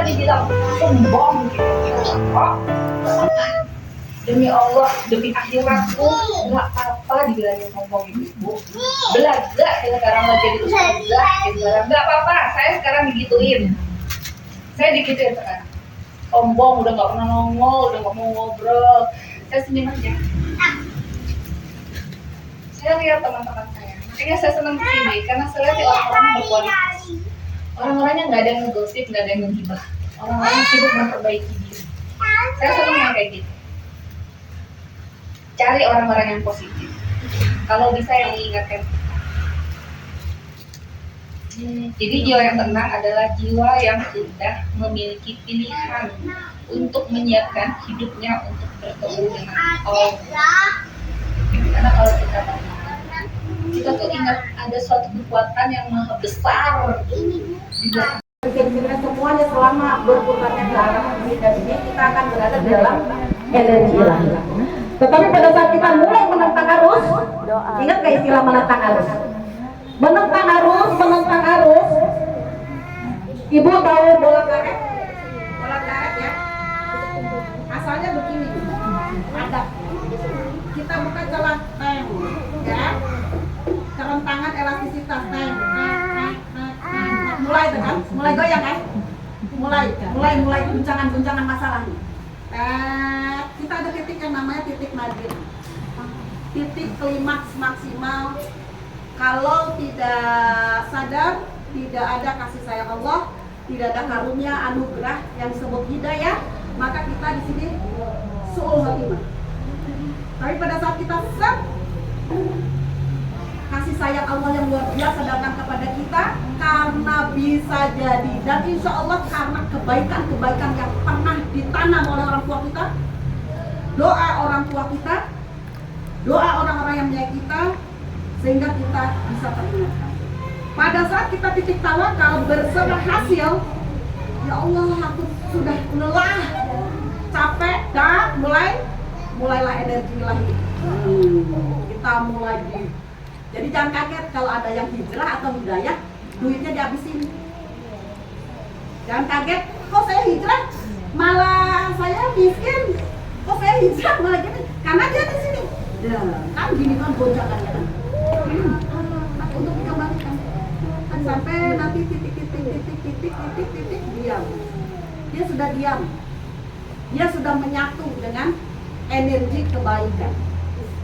dibilang sombong gitu. Oh, demi Allah, demi akhiratku, nggak apa-apa dibilangin sombong ibu. Belajar sekarang mau jadi ustazah, nggak apa-apa. Saya sekarang digituin. Saya digituin sekarang. Sombong, udah nggak pernah nongol, udah nggak mau ngobrol. Saya senyum aja. Saya lihat teman-teman saya. Makanya saya senang kesini karena saya lihat orang-orang berkualitas. Orang-orangnya nggak ada yang ngegosip, nggak ada yang ngegibah. Orang-orang sibuk memperbaiki diri. Saya senang yang kayak gitu. Cari orang-orang yang positif. Kalau bisa yang mengingatkan kita. Jadi jiwa yang tenang adalah jiwa yang sudah memiliki pilihan untuk menyiapkan hidupnya untuk bertemu dengan Allah. Karena kalau kita tenang, kita tuh ingat ada suatu kekuatan yang maha besar di belakang. Semuanya selama berputarnya ke arah ini dan ini kita akan berada dalam energi ilahi. Tetapi pada saat kita mulai menentang arus, ingat gak istilah menentang arus? Menentang arus. Ibu tahu bola karet? Bola karet ya. Asalnya begini, padat. Kita buka celah tank, ya. Kerentangan elastisitas tank. Mulai kan? Mulai goyang kan? Mulai guncangan masalah nih. Kita ada titik yang namanya titik nadir. Titik klimaks maksimal. Kalau tidak sadar, tidak ada kasih sayang Allah, tidak ada karunia anugerah yang disebut hidayah, maka kita di sini su'ul khotimah. Tapi pada saat kita kasih sayang Allah yang luar biasa datang kepada kita, karena bisa jadi dan insya Allah karena kebaikan-kebaikan yang pernah ditanam oleh orang tua kita, doa orang tua kita, doa orang-orang yang menyayangi kita, sehingga kita bisa teringatkan. Pada saat kita titik tawakal berhasil, ya Allah aku sudah lelah, capek, dan mulailah energi ilahi. Kita mulai jadi jangan kaget kalau ada yang hijrah atau hidayah, duitnya dihabisin. Jangan kaget, kok saya hijrah malah saya miskin, kok saya hijrah malah gini, karena dia di sini. Ya, kan gini kan gonjakannya kan. Untuk dikembalikan kan sampai nanti titik diam. Dia sudah diam. Dia sudah menyatu dengan energi kebaikan.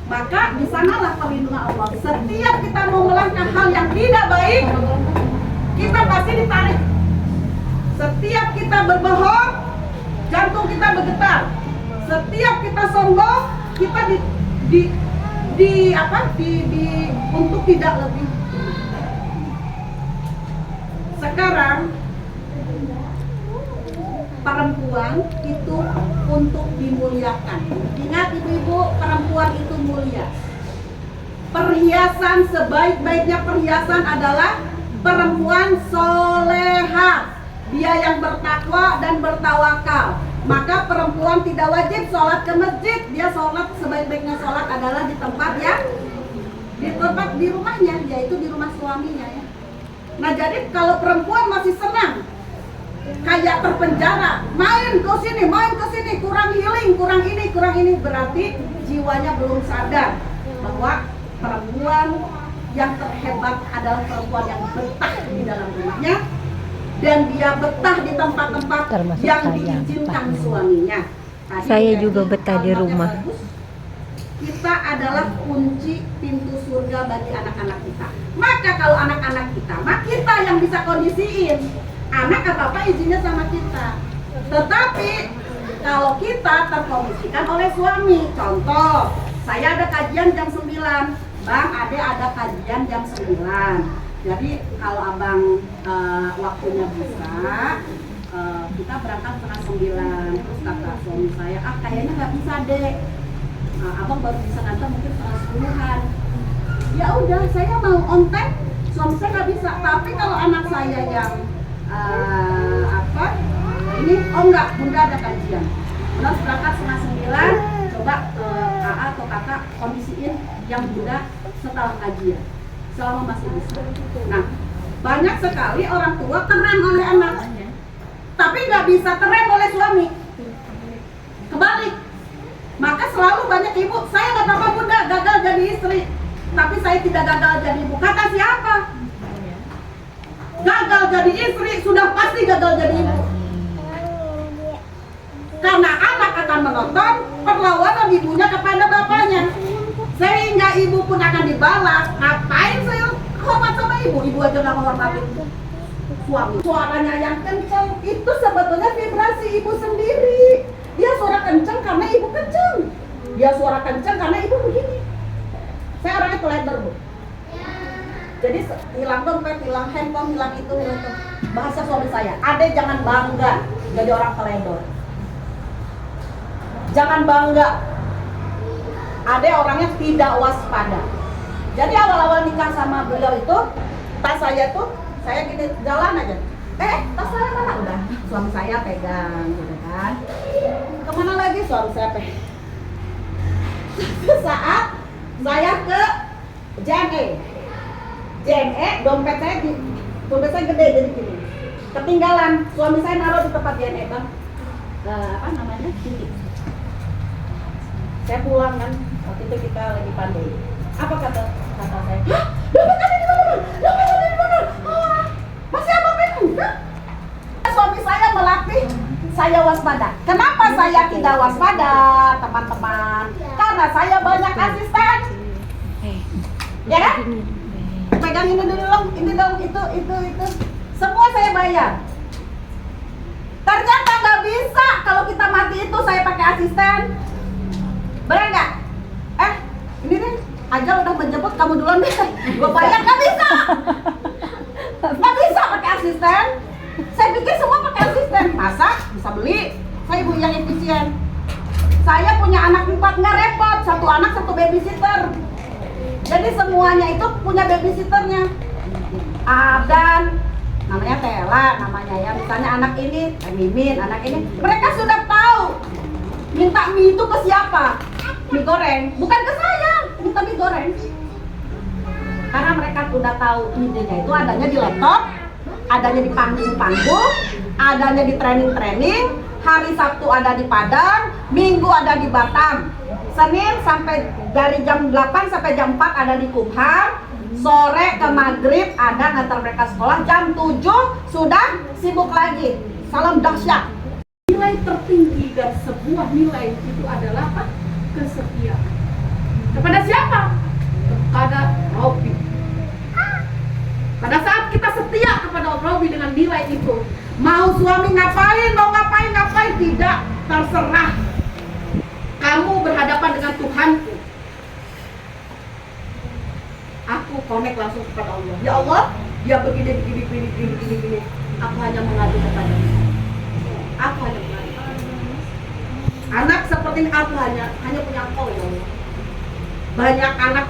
Maka di sanalah perlindungan Allah. Setiap kita mau melangkah hal yang tidak baik, kita pasti ditarik. Setiap kita berbohong, jantung kita bergetar. Setiap kita sombong, kita untuk tidak lebih. Sekarang perempuan itu untuk dimuliakan. Ingat ibu-ibu, perempuan itu mulia. Perhiasan sebaik-baiknya perhiasan adalah perempuan soleha. Dia yang bertakwa dan bertawakal. Maka perempuan tidak wajib sholat ke masjid. Dia sholat sebaik-baiknya sholat adalah di tempat di rumahnya, yaitu di rumah suaminya ya. Nah jadi kalau perempuan masih senang kayak terpenjara, main ke sini, kurang healing, kurang ini, berarti jiwanya belum sadar bahwa perempuan yang terhebat adalah perempuan yang betah di dalam rumahnya dan dia betah di tempat-tempat yang diizinkan suaminya. Tadi saya juga betah di rumah. Kita adalah kunci pintu surga bagi anak-anak kita. Maka kalau anak-anak kita, kita yang bisa kondisiin. Anak apa izinnya sama kita. Tetapi kalau kita terkondisikan oleh suami, contoh, saya ada kajian jam 9, Bang Ade ada kajian jam 9. Jadi kalau abang waktunya bisa, kita berangkat setengah 9. Terus kata suami saya, kayaknya nggak bisa deh. Abang baru bisa kantor mungkin setengah 10-an. Ya udah, saya mau on time. Suami saya nggak bisa. Tapi kalau anak saya yang enggak, bunda ada kajian. Bunda berangkat setengah 9, coba AA atau kakak kondisiin yang bunda setelah kajian selama masih bisa. Nah, banyak sekali orang tua keren oleh anaknya. tapi nggak bisa terem oleh suami. Kebalik. Maka selalu banyak ibu, saya nggak apa-apa bunda gagal jadi istri, tapi saya tidak gagal jadi ibu. Kata siapa? Gagal jadi istri sudah pasti gagal jadi ibu. Karena anak akan menonton perlawanan ibunya kepada bapaknya, sehingga ibu pun akan dibalas. Ngapain saya hormat sama ibu? Ibu aja nggak menghormati suami. Suaranya yang kencang itu sebetulnya vibrasi ibu sendiri. Dia suara kencang karena ibu kencang. Dia suara kencang karena ibu begini. Saya orangnya teledor, Bu. Jadi hilang dompet, hilang handphone, hilang itu, hilang itu. Bahasa suami saya, Ade jangan bangga jadi orang teledor. Jangan bangga. Ade orangnya tidak waspada. Jadi awal-awal nikah sama beliau itu, tas saya tuh, saya gini jalan aja. Tas saya mana? Udah, suami saya pegang gitu kan. Kemana lagi suami saya pegang? Saat saya ke JNE, dompet saya gede jadi gini. Ketinggalan, suami saya naruh di tempat JNE bang. Apa namanya? Sini. Saya pulang kan, waktu itu kita lagi pandai. Apa kata saya? Hah? Dompet ada di mana? Dompet ada di mana? Masih apa pegang? Suami saya melatih saya waspada. Kenapa saya tidak waspada, teman-teman? Karena saya banyak asisten. Ya kan? Pegang ini dong, itu. Semua saya bayar. Ternyata nggak bisa kalau kita mati itu saya pakai asisten. Benar nggak? Ini nih, Ajal udah menjemput kamu duluan deh. Gue bayar nggak bisa. Nggak bisa pakai asisten. Saya pikir semua pakai asisten. Masak bisa beli. Saya ibu yang efisien. Saya punya anak 4 nggak repot. 1 anak 1 babysitter. Jadi semuanya itu punya babysitternya. Dan namanya Tela, namanya ya. Misalnya anak ini, Mimin, anak ini. Mereka sudah tahu minta mie itu ke siapa. Mie goreng, bukan ke saya. Minta mie goreng. Karena mereka sudah tahu idenya itu adanya di laptop, adanya di panggung-panggung, adanya di training-training. Hari Sabtu ada di Padang, Minggu ada di Batam. Senin sampai dari jam 8 sampai jam 4 ada di Kumham. Sore ke maghrib ada ngantar mereka sekolah. Jam 7 sudah sibuk lagi. Salam dahsyat. Nilai tertinggi dari sebuah nilai itu adalah apa? Kesetiaan. Kepada siapa? Kepada Robbi. Pada saat kita setia kepada Robbi dengan nilai itu, mau suami ngapain, mau ngapain, tidak, terserah. Kamu berhadapan dengan Tuhanku. Aku connect langsung kepada Allah. Ya Allah, dia begini. Aku hanya mengadu kepada-Mu. Aku hanya mengadu. Anak seperti ini aku hanya punya Engkau ya Allah. Banyak anak,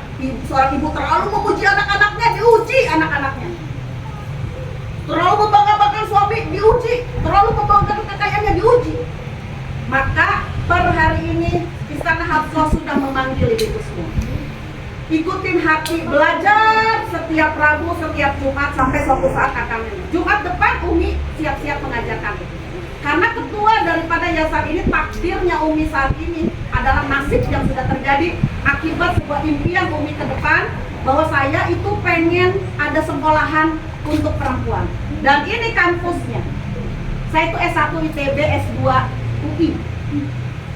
seorang ibu terlalu memuji anak-anaknya, diuji anak-anaknya. Terlalu membanggakan suami, diuji. Terlalu membanggakan kekayaannya, diuji. Maka per hari ini Istana Hafsah sudah memanggil ibu semua. Ikutin hati, belajar setiap Rabu, setiap Jumat sampai suatu saat akan Jumat depan Umi siap-siap mengajarkan. Karena ketua daripada yayasan ini, takdirnya Umi saat ini adalah nasib yang sudah terjadi akibat sebuah impian Umi ke depan bahwa saya itu pengen ada sekolahan untuk perempuan. Dan ini kampusnya. Saya itu S1 ITB, S2 UI.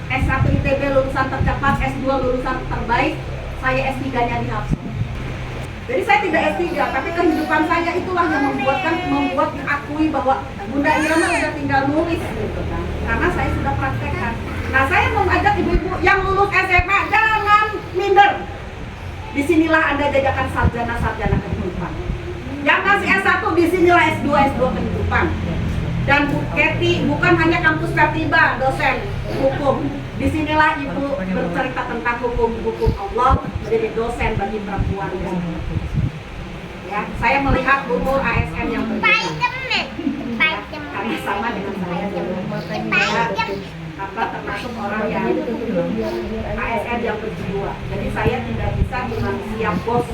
S1 ITB lulusan tercepat, S2 lulusan terbaik, saya S3-nya di Hafsah. Jadi saya tidak S3, tapi kehidupan saya itulah yang membuat diakui bahwa Bunda Irma udah tinggal nulis gitu kan. Karena saya sudah praktekkan. Nah, saya mengajak ibu-ibu yang lulus SMA jangan minder. Disinilah Anda jajakan sarjana-sarjana kehidupan. Yang masih S1 disinilah S2 kehidupan. Dan Bu Keti bukan hanya kampus Vertiba, dosen hukum. Disinilah ibu bercerita tentang hukum Allah, menjadi dosen bagi perempuan. Ya, saya melihat umur ASN yang berbeda. Karena sama dengan saya termasuk orang yang ASN yang berjiwa. Jadi saya tidak bisa cuma siap bos,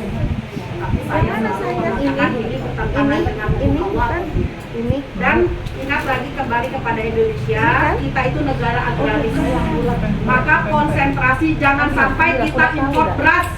tapi saya selalu mengatakan ini bertentangan dengan hukum Allah. Ini. Dan ingat lagi kembali kepada Indonesia, kita itu negara agraris. Maka konsentrasi jangan sampai kita impor beras.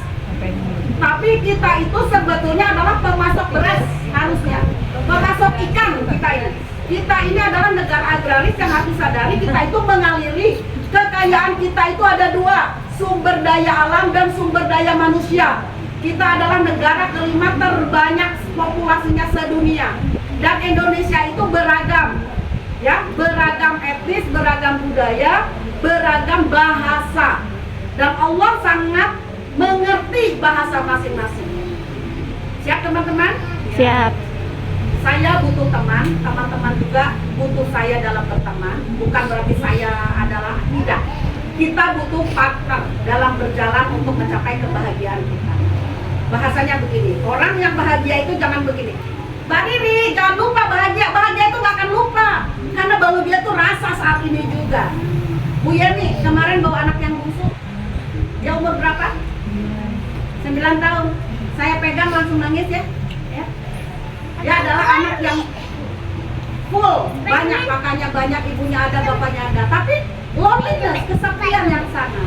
Tapi kita itu sebetulnya adalah pemasok beras harusnya. Pemasok ikan kita ini. Kita ini adalah negara agraris yang harus sadari kita itu mengaliri kekayaan kita itu ada dua, sumber daya alam dan sumber daya manusia. Kita adalah negara kelima terbanyak populasinya sedunia. Dan Indonesia itu beragam, ya, beragam etnis, beragam budaya, beragam bahasa. Dan Allah sangat mengerti bahasa masing-masing. Siap teman-teman? Siap. Saya butuh teman, teman-teman juga butuh saya dalam berteman. Bukan berarti saya adalah tidak. Kita butuh partner dalam berjalan untuk mencapai kebahagiaan kita. Bahasanya begini, orang yang bahagia itu jangan begini. Mbak Riri, jangan lupa bahagia. Bahagia itu gak akan lupa. Karena bahagia itu rasa saat ini juga. Bu Yeni, kemarin bawa anak yang bungsu. Dia umur berapa? 9 tahun. Saya pegang langsung nangis ya. Dia adalah anak yang full, banyak kakaknya banyak, ibunya ada, bapaknya ada. Tapi loneliness, kesepian yang sana.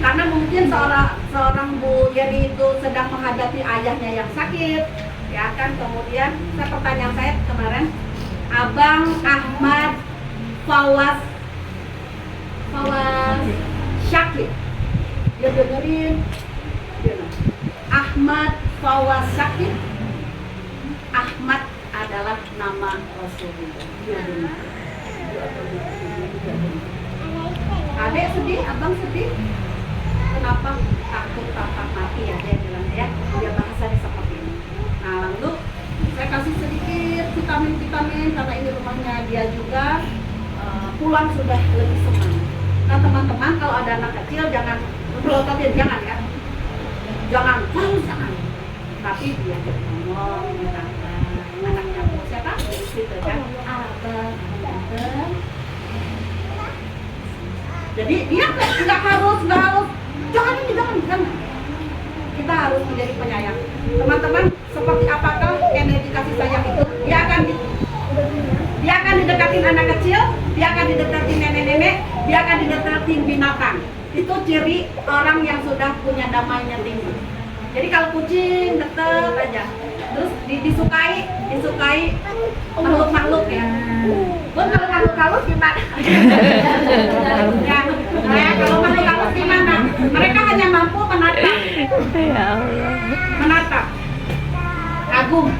Karena mungkin seorang Bu Yeni itu sedang menghadapi ayahnya yang sakit, ya kan. Kemudian pertanyaan saya kemarin, Abang Ahmad Fawaz Syakir, dia dengerin, Ahmad Fawaz Syakir. Ahmad adalah nama Rasulullah. Adek sedih, abang sedih. Kenapa? Takut papa mati ya, dia bilang ya. Dia bahasanya seperti ini. Nah lalu saya kasih sedikit vitamin karena ini rumahnya dia juga. Pulang sudah lebih semangat. Nah teman-teman, kalau ada anak kecil jangan berototin, jangan ya. Jangan. Tapi dia ngomong, anaknya mau siapa? Gitu kan? Abang. Jadi dia nggak harus, jangan. Kita harus menjadi penyayang. Teman-teman, seperti apakah energi kasih sayang itu? Dia akan didekatin anak kecil, dia akan didekatin nenek-nenek, dia akan didekatin binatang. Itu ciri orang yang sudah punya damainya tinggi. Jadi kalau kucing deket aja, terus disukai makhluk-makhluk ya. Kalau makhluk-makhluk gimana? Ya, kalau makhluk-makhluk gimana? Mereka hanya mampu menatap. Ya Allah. Menatap. Kagum.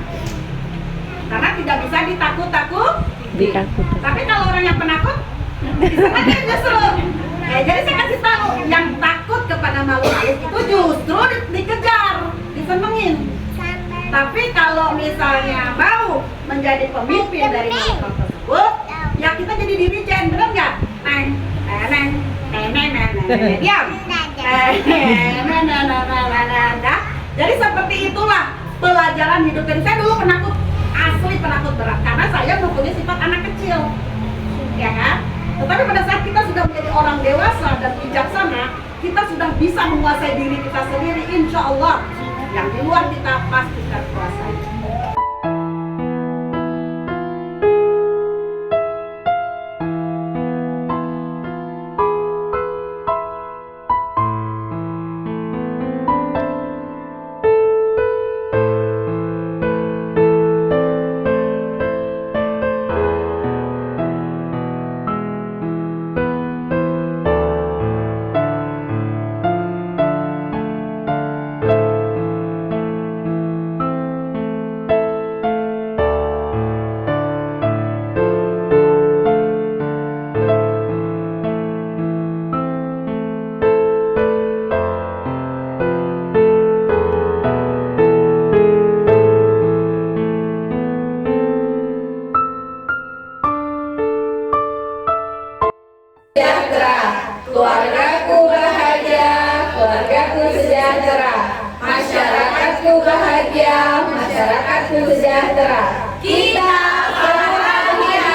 Karena tidak bisa ditakut-takut. Tapi kalau orang yang penakut, bisa aja justru. Jadi saya kasih tahu, yang takut kepada makhluk halus itu justru dikejar, disenengin. Tapi kalau misalnya mau menjadi pemimpin dari makhluk tersebut, ya kita jadi dirijen, benar nggak? Diam. Jadi seperti itulah pelajaran hidup. Dan saya dulu penakut, asli penakut berat, karena saya mempunyai sifat anak kecil, ya kan? Tetapi pada saat kita sudah menjadi orang dewasa dan bijaksana, kita sudah bisa menguasai diri kita sendiri, insya Allah. Yang di luar kita pasti kita kuasai. Keluargaku bahagia, keluargaku sejahtera. Masyarakatku bahagia, masyarakatku sejahtera. Kita bahagia.